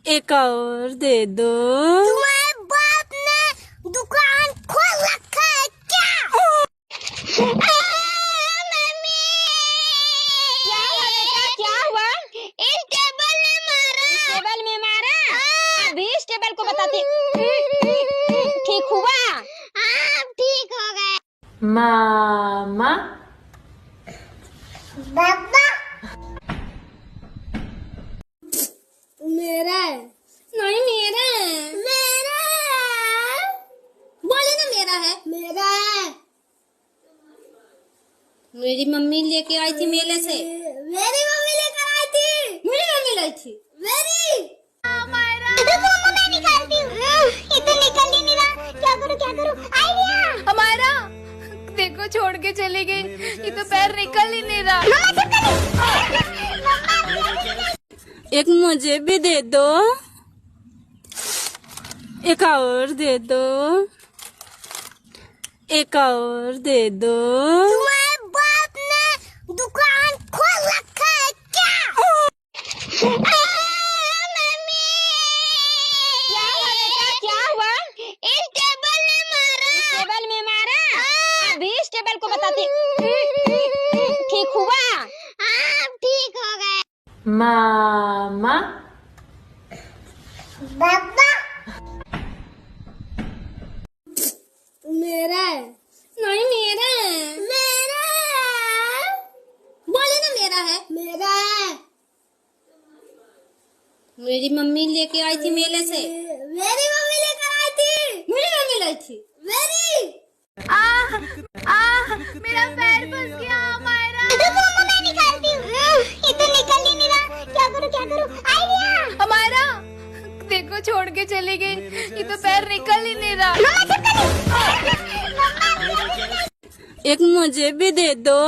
एक और दे दो। तुम्हारे बाप ने दुकान खोल रखा है क्या? मम्मी क्या हुआ? इस टेबल ने मारा। टेबल में मारा? अभी इस टेबल को बताती। ठीक हुआ? आप ठीक हो गए। मामा, पापा मेरा है। नहीं मेरा है। मेरा बोले ना मेरा है। मेरा है। मेरी मम्मी लेके आई थी मेले से। मेरी मम्मी लेकर आई थी। मेरी मम्मी लाई थी। मेरी मम्मा मैं निकालती हूँ। ये तो निकल ही नहीं रहा। क्या करूँ? आइडिया। हमारा देखो छोड़ के चली गई, ये तो पैर निकल ही नहीं रहा। एक मुझे भी दे दो, एक और दे दो, एक और दे दो। तुम्हारे बाप ने दुकान खोल रखा है क्या? मम्मी क्या हुआ? इस टेबल ने मारा। टेबल में मारा? अभी इस टेबल को बताती। ठीक हुआ? आप ठीक हो गए। मामा, पापा मेरा है। नहीं मेरा है। मेरा बोले ना मेरा है। मेरा है। मेरी मम्मी लेके आई थी मेले से। मेरी मम्मी लेकर आई थी। मेरी मम्मी लाई थी। मेरी मेरा पैर फंस गया मायरा। मम्मा मैं निकालती हूँ। ये तो निकल ही नहीं रहा। क्या करूँ? आइडिया। हमारा देखो छोड़ के चली गई, ये तो पैर निकल ही नहीं रहा। एक मुझे भी दे दो,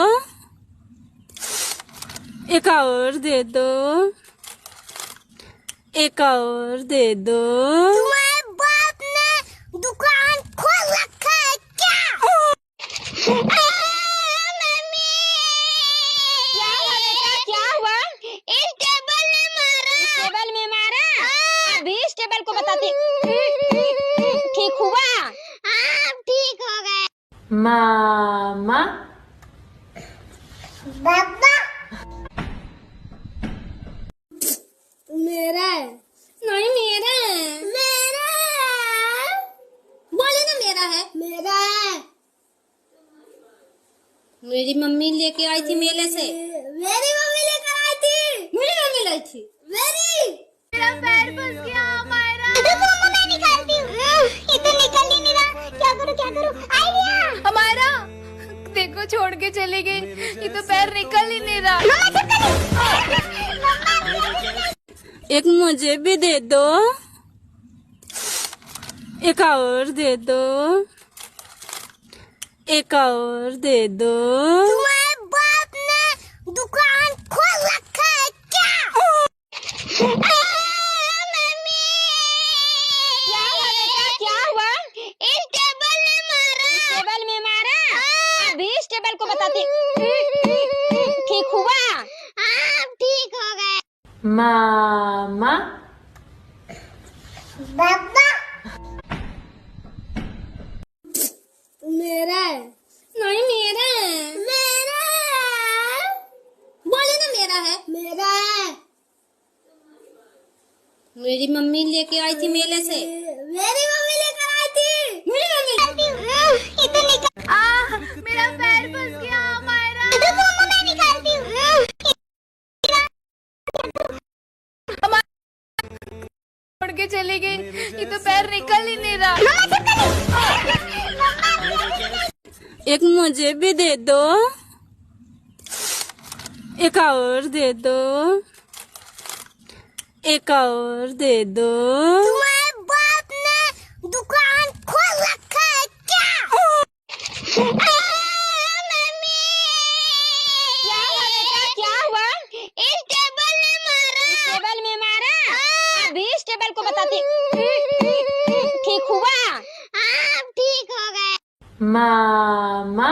एक और दे दो, एक और दे दो। तुम्हारे बाप ने दुकान खोल रखा है क्या? मम्मी क्या हुआ? इस टेबल ने मारा। टेबल में मारा? अभी इस टेबल को बताती। ठीक हुआ? आप ठीक हो गए। मामा, पापा मेरा है। नहीं मेरा है। मेरा बोले ना मेरा है। मेरा है। मेरी मम्मी लेके आई थी मेले से। मेरी मम्मी लेकर आई थी। मेरी मम्मी लाई थी। मेरी मेरा पैर फंस गया मायरा। मम्मा मैं निकालती हूँ। ये तो निकल ही नहीं रहा। क्या करूँ? आइडिया। हमारा देखो छोड़ के चली गई, ये तो पैर निकल ही नहीं रहा। एक मुझे भी दे दो, एक और दे दो, एक और दे दो। तुम्हारे बाप ने दुकान खोल रखा है क्या? मम्मी क्या हुआ? इस टेबल ने मारा। टेबल में मारा? टेबल को बताती हूँ। ठीक हुआ? हाँ ठीक हो गए। मामा पापा मेरा है। नहीं मेरा है। मेरा है। बोले ना मेरा है। मेरा है। मेरी मम्मी लेके आई थी मेले से। मेरी मम्मी लेकर आई थी। मेरी मम्मी ये तो निकल। मेरा पैर फंस गया मायरा। तो मम्मा मैं निकालती हूँ। छोड़ के चली गई, ये तो पैर निकल ही नहीं रहा। एक मुझे भी दे दो, एक और दे दो, एक और दे दो। तुम्हारे बाप ने दुकान खोल रखा है क्या? मम्मी क्या हुआ? इस टेबल ने मारा। टेबल में मारा? अभी इस टेबल को बताती हूँ। ठीक हुआ? हाँ ठीक हो गए। मामा